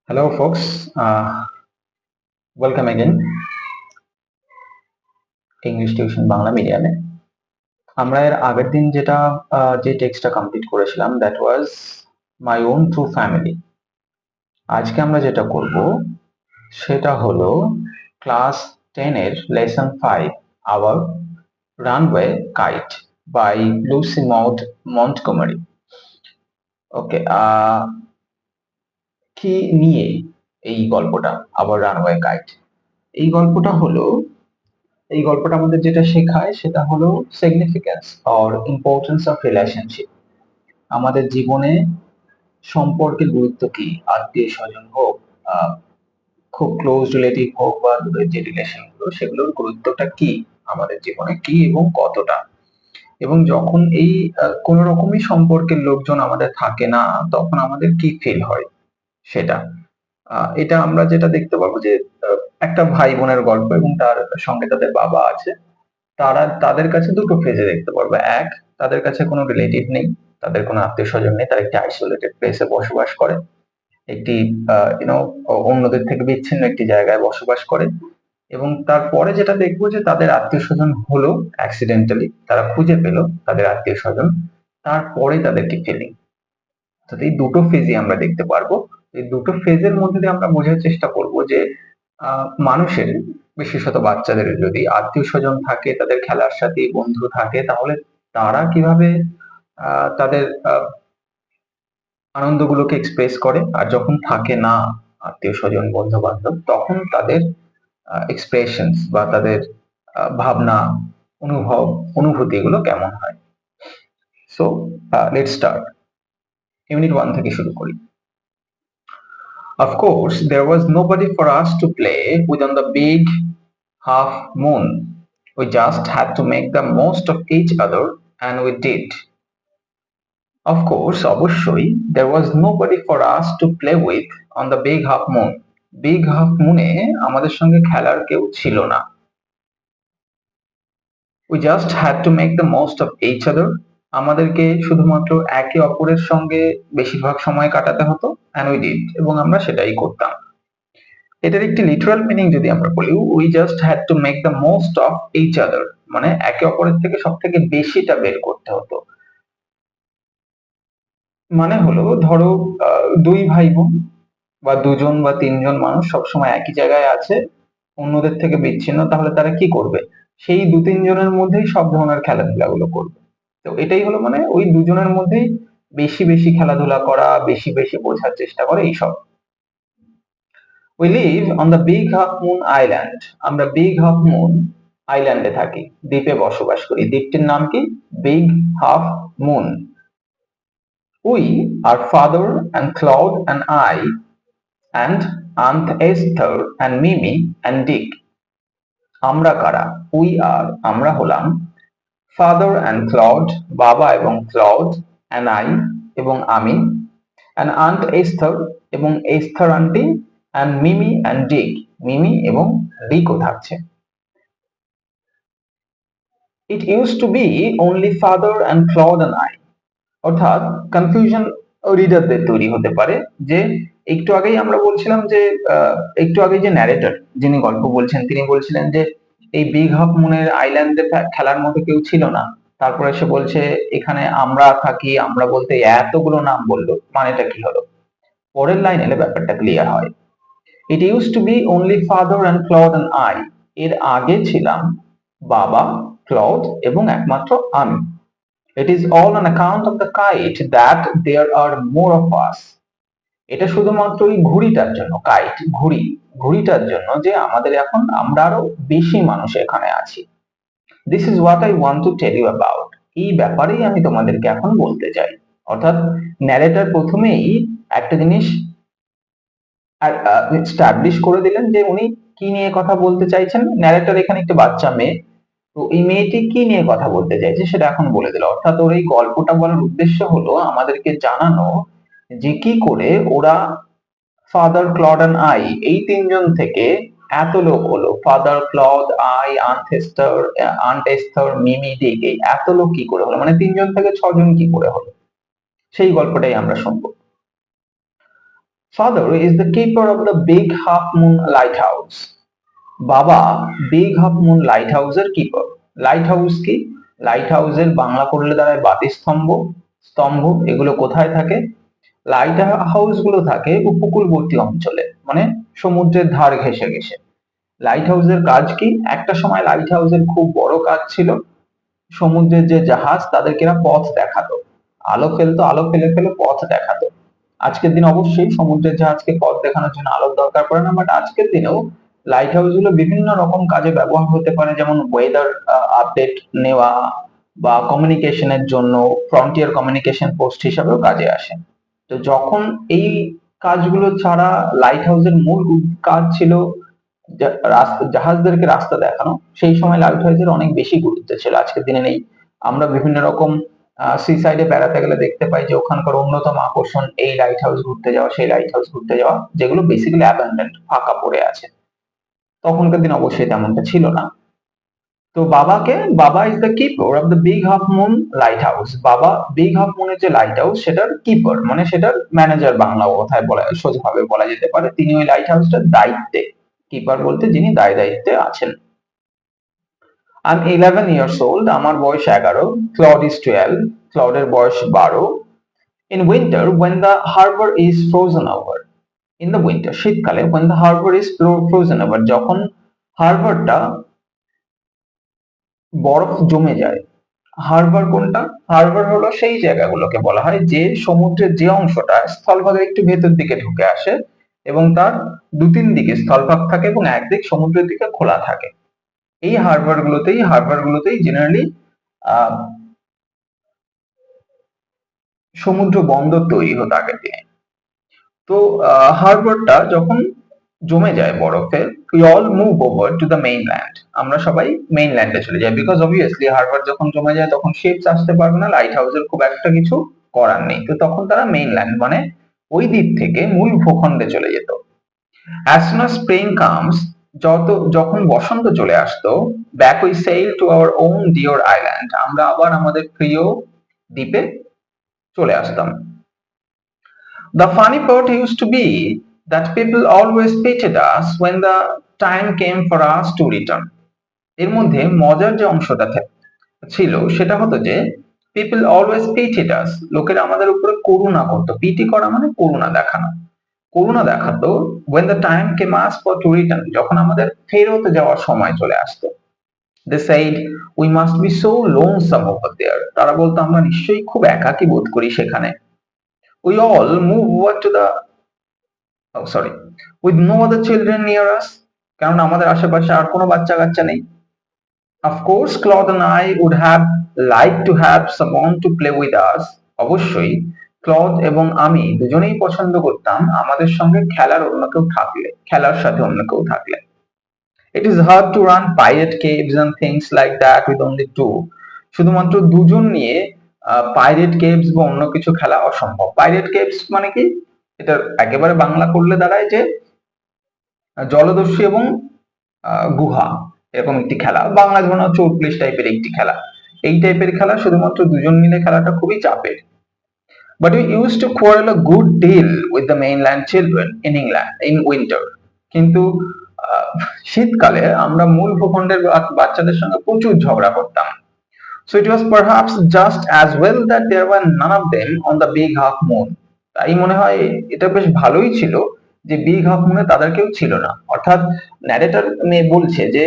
Hello, folks. Welcome again. English Tuition Bangla medium-এ আমরা এর আগের দিন যে টেক্সটটা কমপ্লিট করেছিলাম that was my own true family. আজকে আমরা যেটা করব সেটা হলো ক্লাস 10 এর lesson 5 our Runaway Kite by Lucy Maud Montgomery. ওকে, কি নিয়ে এই গল্পটা আবার রানওয়ে কাইট? এই গল্পটা আমাদের যেটা শেখায় সেটা হলো significance or importance of relationship. আমাদের জীবনে সম্পর্কের গুরুত্ব কি, আত্মীয় স্বজন হোক, খুব ক্লোজ রিলেটিভ হোক বা দূরের যে রিলেশন গুলো সেগুলোর গুরুত্বটা কি আমাদের জীবনে কি এবং কতটা, এবং যখন এই কোন রকমই সম্পর্কের লোকজন আমাদের থাকে না তখন আমাদের কি ফিল হয় সেটা। এটা আমরা যেটা দেখতে পাবো যে একটা ভাই বোনের গল্প এবং তার সঙ্গে তাদের বাবা আছে। তাদের কাছে দুটো ফেজে দেখতে পারবে। এক, তাদের কাছে কোনো রিলেটিভ নেই, তাদের কোনো আত্মীয় স্বজন নেই, তারা একটি আইসোলেটেড প্লেসে বসবাস করে, একটি অন্যদের থেকে বিচ্ছিন্ন একটি জায়গায় বসবাস করে। এবং তারপরে যেটা দেখবো যে তাদের আত্মীয় স্বজন হলো অ্যাক্সিডেন্টালি, তারা খুঁজে পেল তাদের আত্মীয় স্বজন, তারপরে তাদের কি ফিলিং। তো এই দুটো ফেজই আমরা দেখতে পারবো। এই দুটো ফেজের মধ্যে দিয়ে আমরা বোঝার চেষ্টা করব যে মানুষের, বিশেষত বাচ্চাদের যদি আত্মীয় স্বজন থাকে, তাদের খেলার সাথী বন্ধু থাকে, তাহলে তারা কিভাবে তাদের আনন্দগুলোকে এক্সপ্রেস করে, আর যখন থাকে না আত্মীয় স্বজন বন্ধু বান্ধব তখন তাদের এক্সপ্রেশনস বা তাদের ভাবনা, অনুভূতি গুলো কেমন হয়। So let's start. ইউনিট 1 থেকে শুরু করি। Of course, there was nobody for us to play with on the big half moon. We just had to make the most of each other, and we did. Of course, অবশ্যই, there was nobody for us to play with on the big half moon. Big half moon এ আমাদের সঙ্গে খেলার কেউ ছিল না। We just had to make the most of each other. আমাদেরকে শুধুমাত্র একে অপরের সঙ্গে বেশিরভাগ সময় কাটাতে হতো, and we did, এবং আমরা সেটাই করতাম। এটার একটি লিটারাল মিনিং যদি আমরা বলি, we just had to make the most of each other, মানে একে অপরের থেকে সবথেকে বেশিটা বের করতে হতো। মানে হলো, ধরো দুই ভাই বোন বা দুজন বা তিনজন মানুষ সবসময় একই জায়গায় আছে, অন্যদের থেকে বিচ্ছিন্ন, তাহলে তারা কি করবে? সেই দু তিনজনের মধ্যেই সব ধরনের খেলাধুলা গুলো করবে। তো এটাই হলো, মানে ওই দুজনের মধ্যেই বেশি বেশি খেলাধুলা করা, বেশি বেশি বোঝার চেষ্টা করে, এইসব। We live on the big half moon island. আমরা big half moon আইল্যান্ডে থাকি, দ্বীপে বসবাস করি। দ্বীপটির নাম কি? Big half moon. We, our father and Claude and I and Aunt Esther and Mimi and Dick. আমরা কারা? We are, আমরা হলাম father and Claude, বাবা এবং Claude, and I, এবং আমি, and Aunt Esther, এবং Esther aunty, and Mimi and Dick, মিমি এবং ডিকও থাকছে। It used to be only father and Claude and I. অর্থাৎ কনফিউশন রিডারদের তৈরি হতে পারে যে একটু আগেই আমরা বলছিলাম যে একটু আগে যে ন্যারেটর যিনি গল্প বলছেন তিনি বলছিলেন যে এই বিগ হাফ মুনের আইল্যান্ডে খেলার মতো কেউ ছিল না। তারপরে সে বলছে এখানে আমরা থাকি, আমরা বলতে এতগুলো নাম বললো, মানেটা কি হলো? পরের লাইন এলে ব্যাপারটা ক্লিয়ার হয়। It used to be only father and Claude and I. এর আগে ছিলাম বাবা, ক্লড এবং একমাত্র আমি। It is all on account of the kite that there are more of us. এটা শুধুমাত্র ওই ঘুড়িটার জন্য, কাইট ঘুড়িটার জন্য যে আমরা আরো বেশি মানুষ এখানে আছি। This is what I want to tell you about. এই ব্যাপারেই আমি তোমাদেরকে এখন বলতে চাই। অর্থাৎ ন্যারেটর প্রথমেই একটা জিনিস এস্টাবলিশ করে দিলেন যে উনি কি নিয়ে কথা বলতে চাইছেন। ন্যারেটর এখানে একটা বাচ্চা মেয়ে, তো এই মেয়েটি কি নিয়ে কথা বলতে চাইছে সেটা এখন বলে দিল। অর্থাৎ ওর এই গল্পটা বলার উদ্দেশ্য হলো আমাদেরকে জানানো যে কি করে ওরা ফাদার, ক্লড এন্ড আই, এই তিনজন থেকে এত লোক হলো। ফাদার, ক্লড, আই, আন্ট এস্থার, মিমি, ডিক, এই এত লোক কি করে হলো, মানে তিনজন থেকে ছজন কি করে হলো, সেই গল্পটাই আমরা শুনবো। Father is the keeper of the Big Half Moon Lighthouse. বাবা বিগ হাফ মুন লাইট হাউসের কিপার। লাইট হাউস কি? লাইট হাউসের বাংলা করলে দাঁড়ায় বাতিস্তম্ভ, স্তম্ভ। এগুলো কোথায় থাকে? লাইট হাউস গুলো থাকে উপকূলবর্তী অঞ্চলে, মানে সমুদ্রের ধার ঘেঁষে ঘেঁষে। লাইট হাউসের কাজ কি? একটা সময় লাইট হাউসের খুব বড় কাজ ছিল সমুদ্রের যে জাহাজ তাদেরকে এরা পথ দেখাতো, আলো ফেলতো, আলো ফেলে ফেলে পথ দেখাতো। আজকের দিন অবশ্যই সমুদ্রের জাহাজকে পথ দেখানোর জন্য আলোর দরকার পড়ে না, বাট আজকের দিনেও লাইট হাউস গুলো বিভিন্ন রকম কাজে ব্যবহার হতে পারে, যেমন ওয়েদার আপডেট নেওয়া বা কমিউনিকেশনের জন্য ফ্রন্টিয়ার কমিউনিকেশন পোস্ট হিসাবেও কাজে আসে। তো যখন এই কাজগুলো ছাড়া লাইট হাউসের মূল কাজ ছিল জাহাজদেরকে রাস্তা দেখানো, সেই সময় লাইট হাউসের অনেক বেশি গুরুত্ব ছিল, আজকের দিনে নেই। আমরা বিভিন্ন রকম সি সাইডে বেড়াতে গেলে দেখতে পাই যে ওখানকার অন্যতম আকর্ষণ এই লাইট হাউস ঘুরতে যাওয়া, সেই লাইট হাউস ঘুরতে যাওয়া, যেগুলো বেসিক্যালি অ্যাবান্ডেন্ট, ফাঁকা পড়ে আছে। তখনকার দিন অবশ্যই তেমনটা ছিল না। তো বাবা is the keeper of the big half moon light house. বাবা বিগ হাফ মুনের যে লাইট হাউস সেটার কিপার, মানে সেটার ম্যানেজার, বাংলা কথায় বলা সোজাভাবে বলা যেতে পারে। তিনি ওই লাইট হাউসটার দায়িত্বে, কিপার বলতে যিনি দায়িত্বে আছেন। I'm 11 years old, আমার বয়স 11, Claude is 12, ক্লডের বয়স 12। In winter, when the harbor is frozen over, in the winter, শীতকালে, when the harbor is frozen over, যখন হারবারটা বরফ জমে যায়। হারবার কোনটা? হারবার হলো সেই জায়গাগুলোকে বলা হয় যে সমুদ্রের যে অংশটা স্থলভাগের একটু ভেতর দিকে ঢুকে আসে এবং তার দু তিন দিকে স্থলভাগ থাকে এবং একদিক সমুদ্রের দিকে খোলা থাকে। এই হারবার গুলোতেই জেনারেলি সমুদ্র বন্দর তৈরি হতো আগের দিনে। তো হারবারটা যখন জমে যায় বরফে, we all move over to the mainland, আমরা সবাই মেইনল্যান্ডে চলে যাই, বিকজ অবভিয়াসলি হারবার যখন জমে যায় তখন শিপস আসতে পারবে না, লাইট হাউসের খুব একটা কিছু করার নেই। তো তখন তারা মেইনল্যান্ড মানে ওই দ্বীপ থেকে মূল ভূখণ্ডে চলে যেত। as soon as spring comes, যখন বসন্ত চলে আসতো, back we sail to our own dear island, আমরা আবার আমাদের প্রিয় দ্বীপে চলে আসতাম। The funny part used to be that people always pitied us when the time came for us to return. এর মধ্যে মজার যে অংশটা ছিল সেটা হতো যে people always pitied us, লোকেরা আমাদের উপরে করুণা করতো। পিটি করা মানে করুণা দেখানো, করুণা দেখাতো when the time came us for to return, যখন আমাদের ফেরত যাওয়ার সময় চলে আসতো। They said we must be so lonesome over there, তারা বলতো আমরা নিশ্চয়ই খুব একাকী বোধ করি সেখানে। We all move over to the with no other children near us, কারণ আমাদের আশেপাশে আর কোনো বাচ্চা কাচ্চা নেই। Of course, Claude and I would have liked to have someone to play with us. অবশ্যই ক্লদ এবং আমি দুজনেই পছন্দ করতাম আমাদের সঙ্গে খেলার সাথে অন্য কেউ থাকলে। It is hard to run pirate caves and things like that with only two. শুধুমাত্র দুজন নিয়ে পাইরেট কেভস বা অন্য কিছু খেলা অসম্ভব। পাইরেট কেভস মানে কি? এটা একেবারে বাংলা করলে দাঁড়ায় যে জলদস্যু এবং গুহা, এরকম একটি খেলা। বাংলা ধরুন চোর পুলিশ টাইপের একটি খেলা। এই টাইপের খেলা শুধুমাত্র দুজন মিলে খেলাটা খুবই চাপের। But we used to quarrel a good deal with the mainland children in England in winter. কিন্তু শীতকালে আমরা মূল ভূখণ্ডের বাচ্চাদের সঙ্গে প্রচুর ঝগড়া করতাম। So it was perhaps just as well that there were none of them on the big half moon. তাই মনে হয় এটা বেশ ভালোই ছিল যে বিগ হাফ মুনে তাদের কেউ ছিল না। অর্থাৎ ন্যারেটর বলছে যে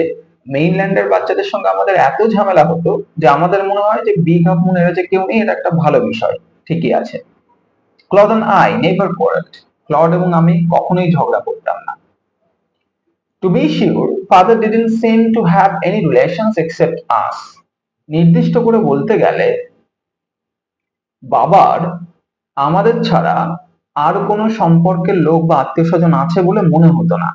মেইনল্যান্ডের বাচ্চাদের সঙ্গে আমাদের এত ঝামেলা হতো যে আমাদের মনে হয় যে বিগ হাফ মুনের যে কেউ নেই, এটা একটা ভালো বিষয়। ঠিকই আছে। Claude and I never quarreled. Claude এবং আমি কখনোই ঝগড়া করতাম না। To be sure, father didn't seem to have any relations except us. নির্দিষ্ট করে বলতে গেলে বাবার আমাদের ছাড়া আর কোনো সম্পর্কের লোক বা আত্মীয় স্বজন আছে বলে মনে হতো না।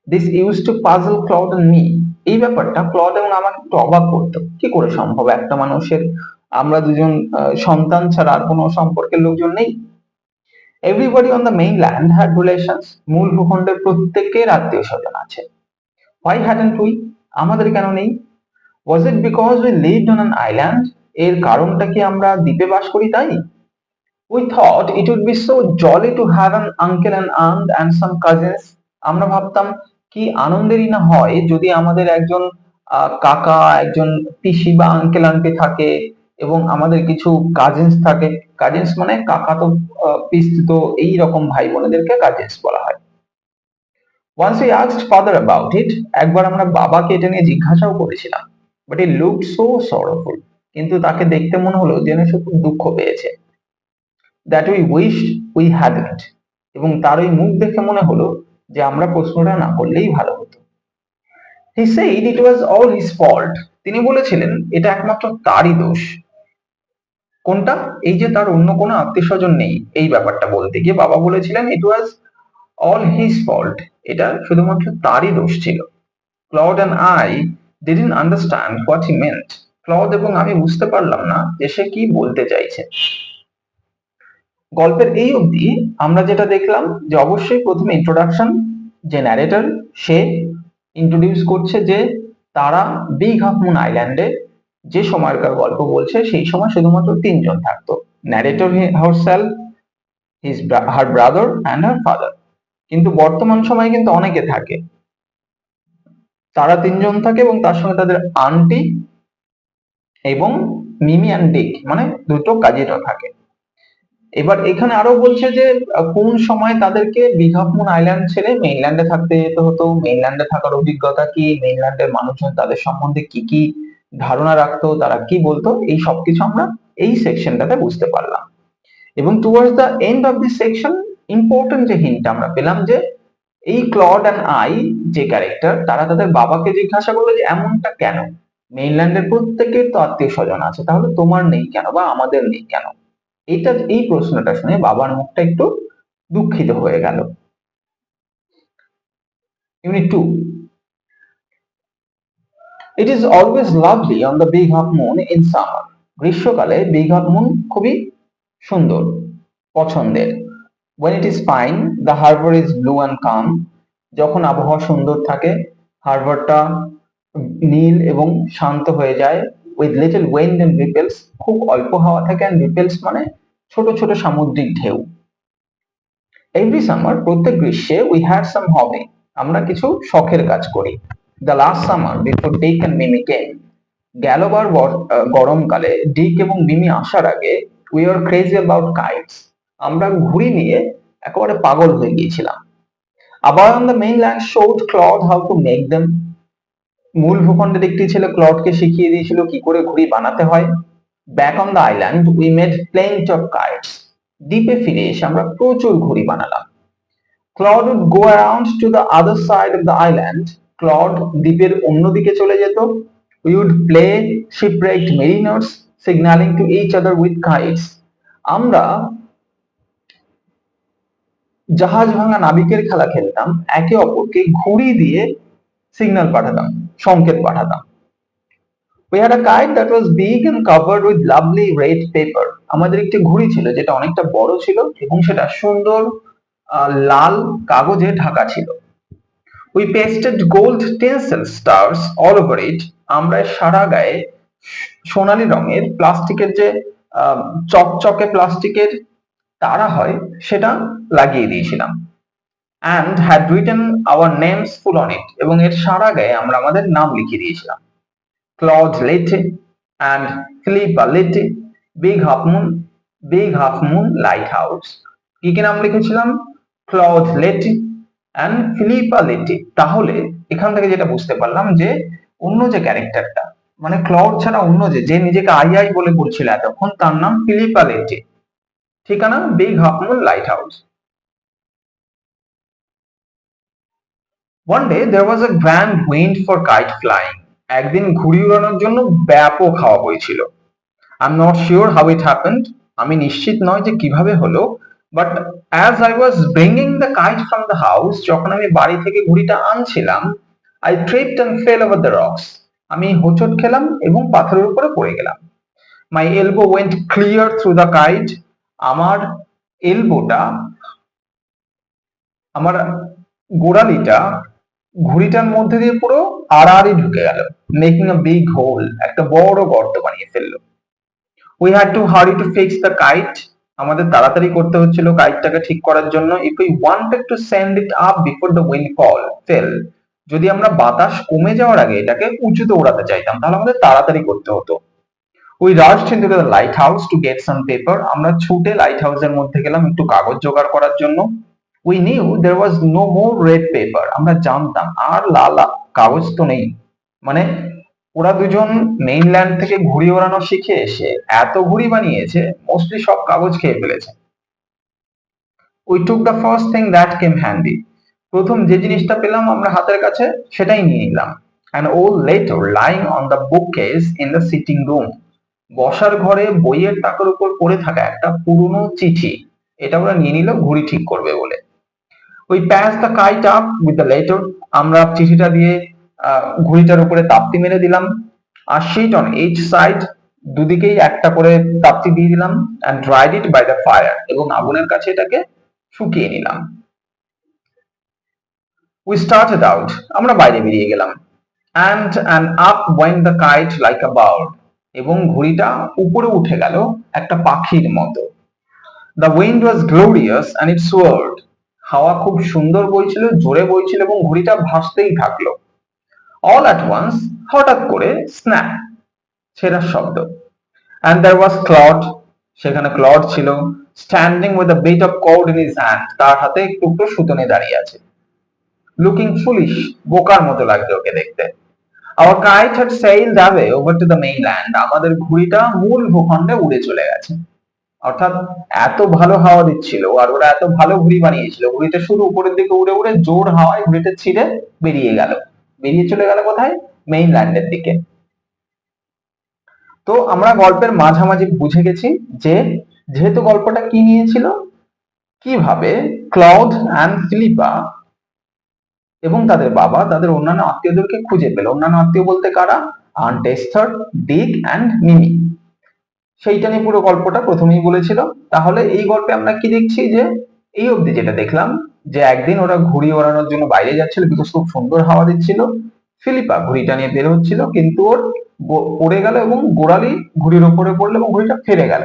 This used to puzzle Claude and me. এই ব্যাপারটা ক্লড এবং আমাকে একটু অবাক করতো। কি করে সম্ভব একটা মানুষের আমরা দুজন সন্তান ছাড়া আর কোনো সম্পর্কের লোকজন নেই? Everybody on the mainland had relations. মূল ভূখণ্ডের প্রত্যেকের আত্মীয় স্বজন আছে। Why hadn't we? আমাদের কেন নেই? Was it because we lived on an island? এর কারণটা কি আমরা দ্বীপে বাস করি তাই? We thought it would be so jolly to have an uncle and aunt and some cousins. আমরা ভাবতাম কি আনন্দেরই না হয় যদি আমাদের একজন কাকা, একজন পিসি বা আঙ্কেল আন্টি থাকে এবং আমাদের কিছু কাজিনস থাকে। কাজিনস মানে কাকা তো পিসি তো এই রকম ভাই বোনেদেরকে কাজিনস বলা হয়। Once we asked father about it, একবার আমরা বাবাকে এটা নিয়ে জিজ্ঞাসাও করেছিলাম, but he looked so sorrowful, কিন্তু তাকে দেখতে মনে হলো যেন সে খুব দুঃখ পেয়েছে। That we wished we hadn't, এবং তার ওই মুখ দেখে মনে হলো যে আমরা প্রশ্নটা না করলেই ভালো হতো। He said it was all his fault, তিনি বলেছিলেন এটা একমাত্র তারই দোষ। কোনটা? এই যে তার অন্য কোনো আত্মীয় স্বজন নেই, এই ব্যাপারটা বলতে গিয়ে বাবা বলেছিলেন it was all his fault, এটা শুধুমাত্র তারই দোষ ছিল। Claude and I didn't understand what he meant. Claude এবং আমি বুঝতে পারলাম না যে সে কি বলতে চাইছে। গল্পের এই অবধি আমরা যেটা দেখলাম যে অবশ্যই প্রথমে ইন্ট্রোডাকশন, যে ন্যারেটর সে ইন্ট্রোডিউস করছে যে তারা বিগ হাফ মুন আইল্যান্ডে যে সময়কার গল্প বলছে সেই সময় শুধুমাত্র তিনজন থাকতো, narrator herself, her brother and her father. কিন্তু বর্তমান সময়ে কিন্তু অনেকে থাকে, তারা তিনজন থাকে এবং তার সঙ্গে তাদের আন্টি এবং মিমি অ্যান্ড ডিক মানে দুটো কাজিনও থাকে। এবার এখানে আরো বলছে যে কোন সময় তাদেরকে বিগ হাফ মুন আইল্যান্ড ছেড়ে মেইনল্যান্ডে থাকতে যেতে হতো, মেইনল্যান্ডে থাকার অভিজ্ঞতা কি, মেইনল্যান্ডের মানুষজন তাদের সম্বন্ধে কি কি ধারণা রাখতো, তারা কি বলতো, এই সবকিছু আমরা এই সেকশনটাতে বুঝতে পারলাম। এবং towards the end of this section important যে হিন্ট আমরা পেলাম যে এই ক্লড অ্যান্ড আই যে ক্যারেক্টার তারা তাদের বাবাকে জিজ্ঞাসা করলো যে এমনটা কেন, মেইনল্যান্ডের প্রত্যেকের তো আত্মীয় স্বজন আছে, তাহলে তোমার নেই কেন বা আমাদের নেই কেন। এই প্রশ্নটা শুনে বাবার মুখটা একটু দুঃখিত হয়ে গেল। Unit 2, it is always lovely on the big half moon in summer. গ্রীষ্মকালে বিগ হাফ মুন খুবই সুন্দর, পছন্দের। when it is fine the harbor is blue and calm, যখন আবহাওয়া সুন্দর থাকে হারবারটা নীল এবং শান্ত হয়ে যায়। with little wind and ripples, খুব অল্প হাওয়া থাকে, and ripples মানে ছোট ছোট সামুদ্রিক ঢেউ। every summer, প্রত্যেক গ্রীষ্মে we had some hobby, আমরা কিছু শখের কাজ করি। the last summer before Dick and Mimi came, গেলবার গরমকালে ডিক এবং মিমি আসার আগে we were crazy about kites, আমরা ঘুড়ি নিয়ে একেবারে পাগল হয়ে গিয়েছিলাম। আবার on the mainland showed Claude how to make them, মূল ভূখণ্ডের একটি ছেলে ক্লডকে শিখিয়ে দিয়েছিল কি করে ঘুড়ি বানাতে হয়। back on the island we made plenty of kites, দ্বীপে ফিরে এসে আমরা প্রচুর ঘুড়ি বানালাম। Claude would go around to the other side of the island, Claude দ্বীপের অন্যদিকে চলে যেত। we would play shipwrecked mariners, signaling to each other with kites, আমরা জাহাজ ভাঙা নাবিকের খেলা খেলতাম, একে অপরকে ঘুড়ি দিয়ে সিগন্যাল পাঠাতাম, সংকেত পাঠাতাম। we had a kite that was big and covered with lovely red paper, আমাদের একটি ঘুড়ি ছিল যেটা অনেকটা বড় ছিল এবং সেটা সুন্দর লাল কাগজে ঢাকা ছিল। we pasted gold tinsel stars all over it, আমরা সারা গায়ে সোনালী রঙের প্লাস্টিকের যে চকচকে প্লাস্টিকের তারা হয় সেটা লাগিয়ে দিয়েছিলাম। and had written our names full on it, এবং এর সারা গায়ে আমরা আমাদের নাম লিখে দিয়েছিলাম। Claude Lette and Philippa Lette, Big Half Moon Lighthouse, কি কি নাম লিখেছিলাম? Claude Lette and Philippa Lette। তাহলে এখান থেকে যেটা বুঝতে পারলাম যে অন্য যে ক্যারেক্টারটা মানে ক্লড ছাড়া অন্য যে নিজেকে আই আই বলে বলছিল এতক্ষণ, তার নাম ফিলিপা লেটে, ঠিকানা big half moon light house. One day there was a grand wind for kite flying, একদিন ঘুড়ি উড়ানোর জন্য ব্যাপক হাওয়া বইছিল। I'm not sure how it happened, আমি নিশ্চিত নয় যে কিভাবে হলো, but as I was bringing the kite from the house, যখন আমি বাড়ি থেকে ঘুড়িটা আনছিলাম, I tripped and fell over the rocks, আমি হোঁচট খেলাম এবং পাথরের উপরে পড়ে গেলাম। My elbow went clear through the kite, আমার এলবোটা আমার গোড়ালিটা ঘুড়িটার মধ্যে দিয়ে পুরো আড়াআড়ি ঢুকে গেল, মেকিং আ বিগ হোল, একটা বড় গর্ত বানিয়ে ফেললো। We had to hurry to fix the kite, আমাদের তাড়াতাড়ি করতে হচ্ছিল কাইটটাকে ঠিক করার জন্য। If we wanted to send it up before the wind fail, যদি আমরা বাতাস কমে যাওয়ার আগে এটাকে উঁচুতে ওড়াতে চাইতাম তাহলে আমাদের তাড়াতাড়ি করতে হতো। We রাশড into the light house to get some paper, আমরা ছুটে লাইট হাউসের মধ্যে গেলাম একটু কাগজ জোগাড় করার জন্য। We knew there was no more red paper, আমরা জানতাম আর লাল কাগজ তো নেই। মানে ওরা দুজন মেইনল্যান্ড থেকে ঘুড়ি ওড়ানো শিখে এসে এত ঘুড়ি বানিয়েছে, মোস্টলি সব কাগজ খেয়ে ফেলেছে। We took the first thing that came handy, প্রথম যে জিনিসটা পেলাম আমরা হাতের কাছে সেটাই নিয়ে নিলাম। An old letter lying on the bookcase in the sitting room, বসার ঘরে বইয়ের তাকের উপর পড়ে থাকা একটা পুরনো চিঠি, এটা ওরা নিয়ে নিল ঘুড়ি ঠিক করবে বলে। ওই patch the kite up with the letter, আমরা চিঠিটা দিয়ে ঘুড়িটার উপরে তাপ্তি মেরে দিলাম। আর শিট অন ইচ সাইড, দুদিকেই একটা করে তাপ্তি দিয়ে দিলাম। And dried it by the fire, এবং আগুনের কাছে এটাকে শুকিয়ে নিলাম। উই স্টার্টেড আউট, আমরা বাইরে বেরিয়ে গেলাম। And up went the kite like a bird, এবং ঘুড়িটা উপরে উঠে গেল একটা পাখির মতো। The wind was glorious and it sword, হাওয়া খুব সুন্দর বইছিল, জোরে বইছিল, এবং ঘুড়িটা ভাসতেই থাকলো। অল অ্যাট ওয়ান্স, হঠাৎ করে স্ন্যাপ, ছেঁড়ার শব্দ। অ্যান্ড দেয়ার ওয়াজ ক্লড, সেখানে ক্লড ছিল, standing with a bit of cord in his hand, তার হাতে একটু টুকরো সুতো নিয়ে দাঁড়িয়ে আছে। লুকিং ফুলিশ, বোকার মতো লাগছে ওকে দেখতে। Our kite had sailed away over to the mainland, আমাদের ঘুড়িটা মূল ভূখণ্ডে উড়ে চলে গেছে। অর্থাৎ এত ভালো হাওয়া দিচ্ছিল আর ওরা এত ভালো ঘুড়ি বানিয়েছিল, ঘুড়িটা শুধু উপরের দিকে উড়ে উড়ে জোর হাওয়ায় ঘুড়িটা ছিঁড়ে বেরিয়ে গেল, বেরিয়ে চলে গেল কোথায়? মেইনল্যান্ডের দিকে। তো আমরা গল্পের মাঝামাঝি বুঝে গেছি যে যেহেতু গল্পটা কি নিয়েছিল, কিভাবে ক্লাউড অ্যান্ড ফিলিপা এবং তাদের বাবা তাদের অন্যান্য আত্মীয়দেরকে খুঁজে পেল। অন্যান্য আত্মীয় বলতে কারা? Aunt Esther, Dick and Mimi. সেইটা নিয়ে পুরো গল্পটা প্রথমেই বলেছিল। তাহলে এই গল্পে আমরা কি দেখছি, যে এই অবধি যেটা দেখলাম, যে একদিন ওরা ঘুড়ি ওড়ানোর জন্য বাইরে যাচ্ছিল, বিকজ খুব সুন্দর হাওয়া দিচ্ছিল। ফিলিপা ঘুড়িটা নিয়ে বের হচ্ছিল, কিন্তু ওর পড়ে গেল এবং গোড়ালি ঘুড়ির ওপরে পড়লো এবং ঘুড়িটা ফেরে গেল,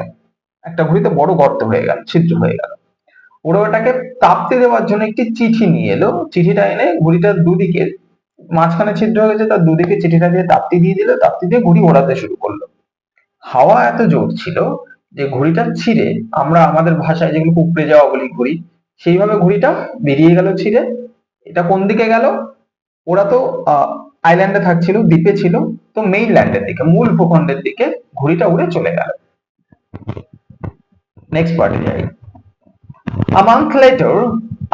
একটা ঘুড়িতে বড় গর্ত হয়ে গেল, ছিদ্র হয়ে গেল। ওরা ওটাকে তাপতে দেওয়ার জন্য একটি চিঠি নিয়ে এলো, চিঠিটা এনে ঘুড়িটার দুদিকে, মাঝখানে ছিদ্র হয়ে গেছে, তার দুদিকে চিঠিটা দিয়ে তাপ্তি দিয়ে দিল, তাপ্তি দিয়ে ঘুড়ি ওড়াতে শুরু করলো। হাওয়া এত জোর ছিল যে ঘুড়িটা ছিঁড়ে, আমরা আমাদের ভাষায় যেগুলো উপড়ে যাওয়া বলি ঘুড়ি, সেইভাবে ঘুড়িটা বেরিয়ে গেল ছিঁড়ে। এটা কোন দিকে গেল? ওরা তো আইল্যান্ডে থাকছিল, দ্বীপে ছিল, তো মেইনল্যান্ডের দিকে, মূল ভূখণ্ডের দিকে ঘুড়িটা উড়ে চলে গেল। নেক্সট পার্টে যাই। A month later,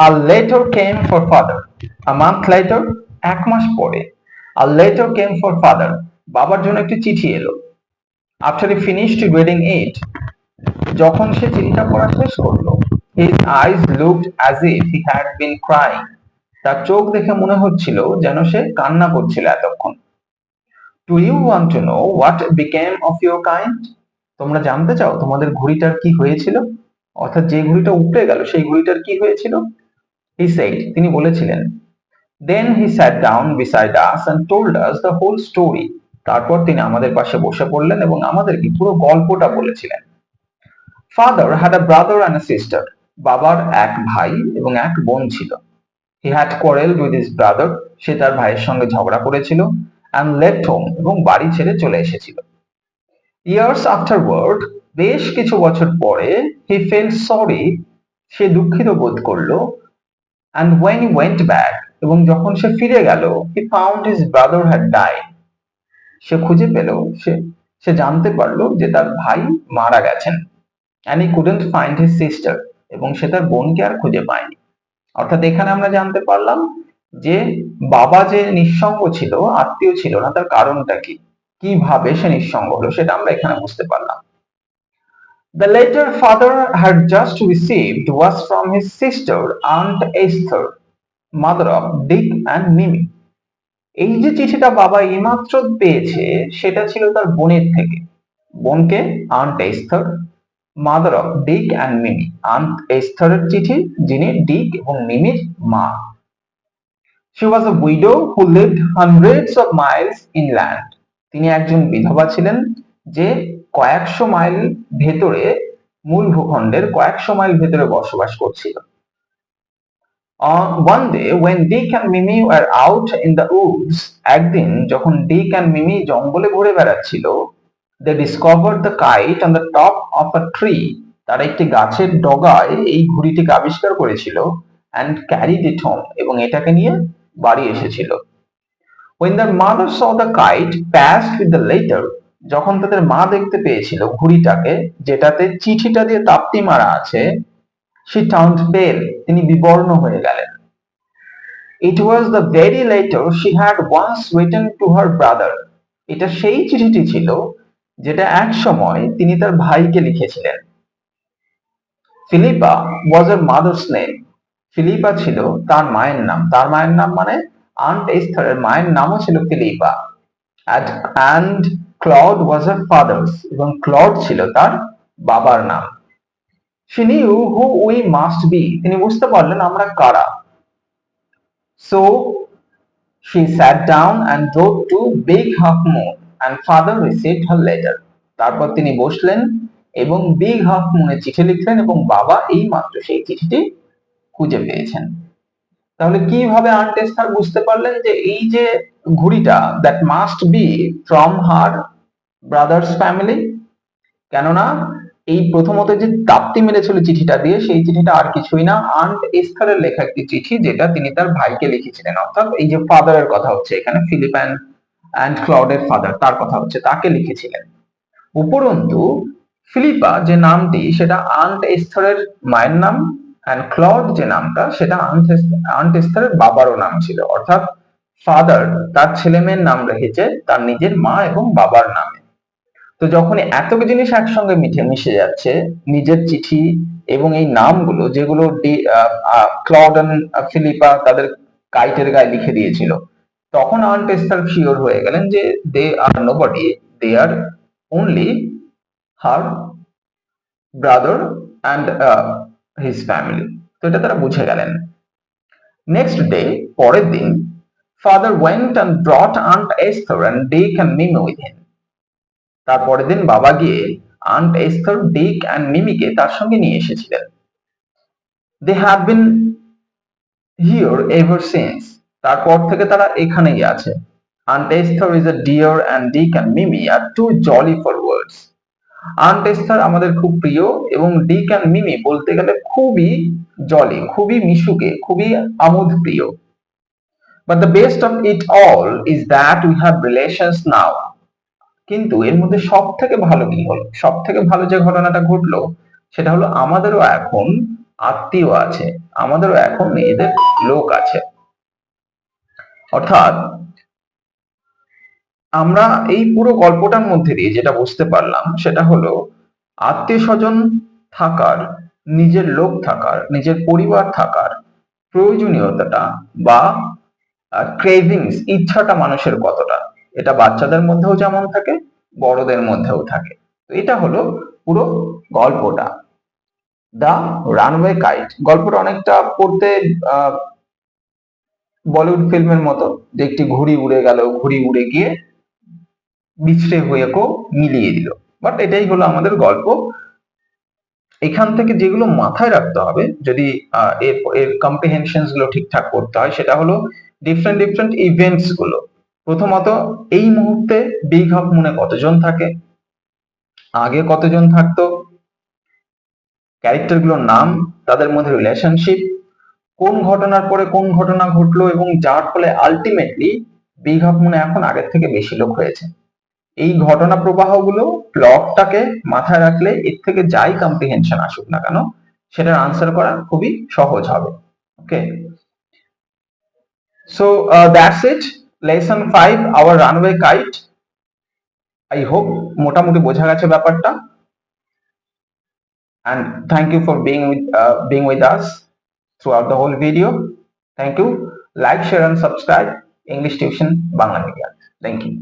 a letter came for father. A month later, এক মাস পরে, a letter came for father, বাবার জন্য একটি চিঠি এলো। After he finished reading it, যখন সে চিঠিটা পড়া শেষ করলো, his eyes looked as if he had been crying. তার চোখ দেখে মনে হচ্ছিল যেন সে কান্না করছিল এতক্ষণ। Do you want to know what became of your kind? তোমরা জানতে চাও তোমাদের ঘুড়িটার কি হয়েছিল? অর্থাৎ যে ঘুড়িটা উপড়ে গেল সেই ঘুড়িটার কি হয়েছিল? He said, তিনি বলেছিলেন। Then he sat down beside us and told us the whole story. তারপর তিনি আমাদের পাশে বসে পড়লেন এবং আমাদেরকে পুরো গল্পটা বলেছিলেন। Father had a brother and a sister. বাবার এক ভাই এবং এক বোন ছিল। He had quarreled with his brother. সে তার ভাইয়ের সঙ্গে ঝগড়া করেছিল। And left home, এবং বাড়ি ছেড়ে চলে এসেছিল। Years afterward, বেশ কিছু বছর পরে, he felt sorry, সে দুঃখিত বোধ করলো। And when he went back, এবং যখন সে ফিরে গেল, he found his brother had died. সে খুঁজে পেল, সে জানতে পারলো যে তার ভাই মারা গেছেন। And he couldn't find his sister, এবং সে তার বোনকে আর খুঁজে পায়নি। অর্থাৎ এখানে আমরা জানতে পারলাম যে বাবা যে নিঃসঙ্গ ছিল, আত্মীয় ছিল না, তার কারণটা কি, কিভাবে সে নিঃসঙ্গ হলো, সেটা আমরা এখানে বুঝতে পারলাম। The letter father had just received was from his sister Aunt Esther, mother of Dick and Mimi. এই যে চিঠিটা বাবা এইমাত্র পেয়েছে সেটা ছিল তার বোনের থেকে। বোনকে? Aunt Esther, mother of Dick and Mimi. Aunt এস্থারের চিঠি, যিনি ডিক এবং মিমির মা। She was a widow who lived hundreds of miles inland. তিনি একজন বিধবা ছিলেন যে কয়েকশো মাইল ভেতরে মূল ভূখণ্ডের কয়েকশো মাইল ভেতরে বসবাস করছিল। One day when Dick and Mimi were out in the woods, একদিন যখন ডিক অ্যান্ড মিমি জঙ্গলে ঘুরে বেড়াচ্ছিল, they discovered the kite on the top of a tree. তারা একটি গাছের ডগায় এই ঘুড়িটিকে আবিষ্কার করেছিল and carried it home, এবং এটাকে নিয়ে বাড়ি এসেছিল। When their mother saw the kite passed with the letter, যখন তাদের মা দেখতে পেয়েছিল ঘুড়িটাকে যেটাতে চিঠিটা দিয়ে তাপ্তি মারা আছে, she turned pale, তিনি বিবর্ণ হয়ে গেলেন। It was the very letter she had once written to her brother. এটা সেই চিঠিটি ছিল যেটা এক সময় তিনি তার ভাইকে লিখেছিলেন। Philippa was her mother's name. Philippa ছিল তার মায়ের নাম। তার মায়ের নাম মানে আন্ট এস্থারের মায়ের নামও ছিল Philippa. And Claude was her father's, এবং ক্লড ছিল তার বাবার নাম। She knew who we must be. তিনি বুঝতে পারলেন আমরা কারা। So she sat down and wrote to Big Half Moon, and father received her letter. তারপর তিনি বসলেন এবং বিগ হাফ মুনে চিঠি লিখলেন এবং বাবা এই মাত্র সেই চিঠিটি খুঁজে পেয়েছেন। তাহলে কিভাবে আন্ট এস্থার বুঝতে পারলেন যে এই যে ঘুড়িটা that must be from her brother's family? কেননা এই প্রথমত যে তাপ্তি মেরেছিল চিঠিটা দিয়ে, সেই চিঠিটা আর কিছুই না, আন্ট এস্থারের লেখা একটি চিঠি যেটা তিনি তার ভাইকে লিখেছিলেন। অর্থাৎ এই যে ফাদারের কথা হচ্ছে এখানে, ফিলিপ অ্যান্ড ক্লডের ফাদার, তার কথা হচ্ছে, তাকে লিখেছিলেন। উপরন্তু ফিলিপা যে নামটি সেটা আন্ট এস্থারের মায়ের নাম, অ্যান্ড ক্লড যে নামটা সেটা আন্ট এস্থারের বাবারও নাম ছিল। অর্থাৎ ফাদার তার ছেলে মেয়ের নাম রেখেছে তার নিজের মা এবং বাবার নামে। তো যখন এত জিনিস একসঙ্গে মিশে যাচ্ছে, নিজের চিঠি এবং এই নামগুলো যেগুলো ক্লড এন্ড ফিলিপা তাদের কাইটের গায়ে লিখে দিয়েছিল, তখন আন্ট এস্থার শিওর হয়ে গেলেন যে they are nobody, they are only her brother and his family. তো এটা তারা বুঝে গেলেন। নেক্সট ডে, পরের দিন, father went and brought Aunt Esther and Dick and Mimi with him. তার পরের দিন বাবা গিয়ে আন্ট এস্থার, ডিক অ্যান্ড মিমিকে তার সঙ্গে নিয়ে এসেছিলেন। They have been here ever since. তারপর থেকে তারা এখানেই আছে। Aunt Esther is a dear and Dick and Mimi are too jolly for words. Aunt Esther আমাদের খুব প্রিয় এবং ডিক অ্যান্ড মিমি বলতে গেলে খুবই জলি, খুবই মিশুকে, খুবই আমোদ প্রিয়। But the best of it all is that we have relations now. কিন্তু এর মধ্যে সব থেকে ভালো কি হলো, সব থেকে ভালো যে ঘটনাটা ঘটলো সেটা হলো আমাদেরও এখন আত্মীয় আছে, আমাদেরও এখন নিজেদের লোক আছে। অর্থাৎ আমরা এই পুরো গল্পটার মধ্যে দিয়ে যেটা বুঝতে পারলাম সেটা হলো আত্মীয় স্বজন থাকার, নিজের লোক থাকার, নিজের পরিবার থাকার প্রয়োজনীয়তাটা বা ক্রেভিংস, ইচ্ছাটা মানুষের কতটা, এটা বাচ্চাদের মধ্যেও যেমন থাকে বড়দের মধ্যেও থাকে। তো এটা হলো পুরো গল্পটা, দ্য রানওয়ে কাইট। গল্পটা অনেকটা পড়তে বলিউড ফিল্মের মতো, যে একটি ঘুড়ি উড়ে গেল, ঘুড়ি উড়ে গিয়ে বিছড়ে হয়েও মিলিয়ে দিল, বাট এটাই হলো আমাদের গল্প। এখান থেকে যেগুলো মাথায় রাখতে হবে যদি এর কম্প্রিহেনশনস গুলো ঠিকঠাক করতে হয়, সেটা হলো ডিফারেন্ট ইভেন্টস গুলো। প্রথমত এই মুহূর্তে বিগ হাফ মুনে কতজন থাকে, আগে কতজন থাকতো, ক্যারেক্টার গুলোর নাম, তাদের মধ্যে রিলেশনশিপ, কোন ঘটনার পরে কোন ঘটনা ঘটলো এবং যার ফলে আলটিমেটলি বিগ হাফ মুনে এখন আগের থেকে বেশি লোক হয়েছে। এই ঘটনা প্রবাহগুলো প্লটটাকে মাথায় রাখলে এর থেকে যাই কম্প্রিহেনশন আসুক না কেন সেটার আনসার করা খুবই সহজ হবে। Okay, so that's it, lesson 5, our runaway kite. I hope মোটামুটি বোঝা গেছে ব্যাপারটা, and thank you for being with us throughout the whole video. Thank you. Like, share and subscribe English Tuition Bangla Media. Thank you.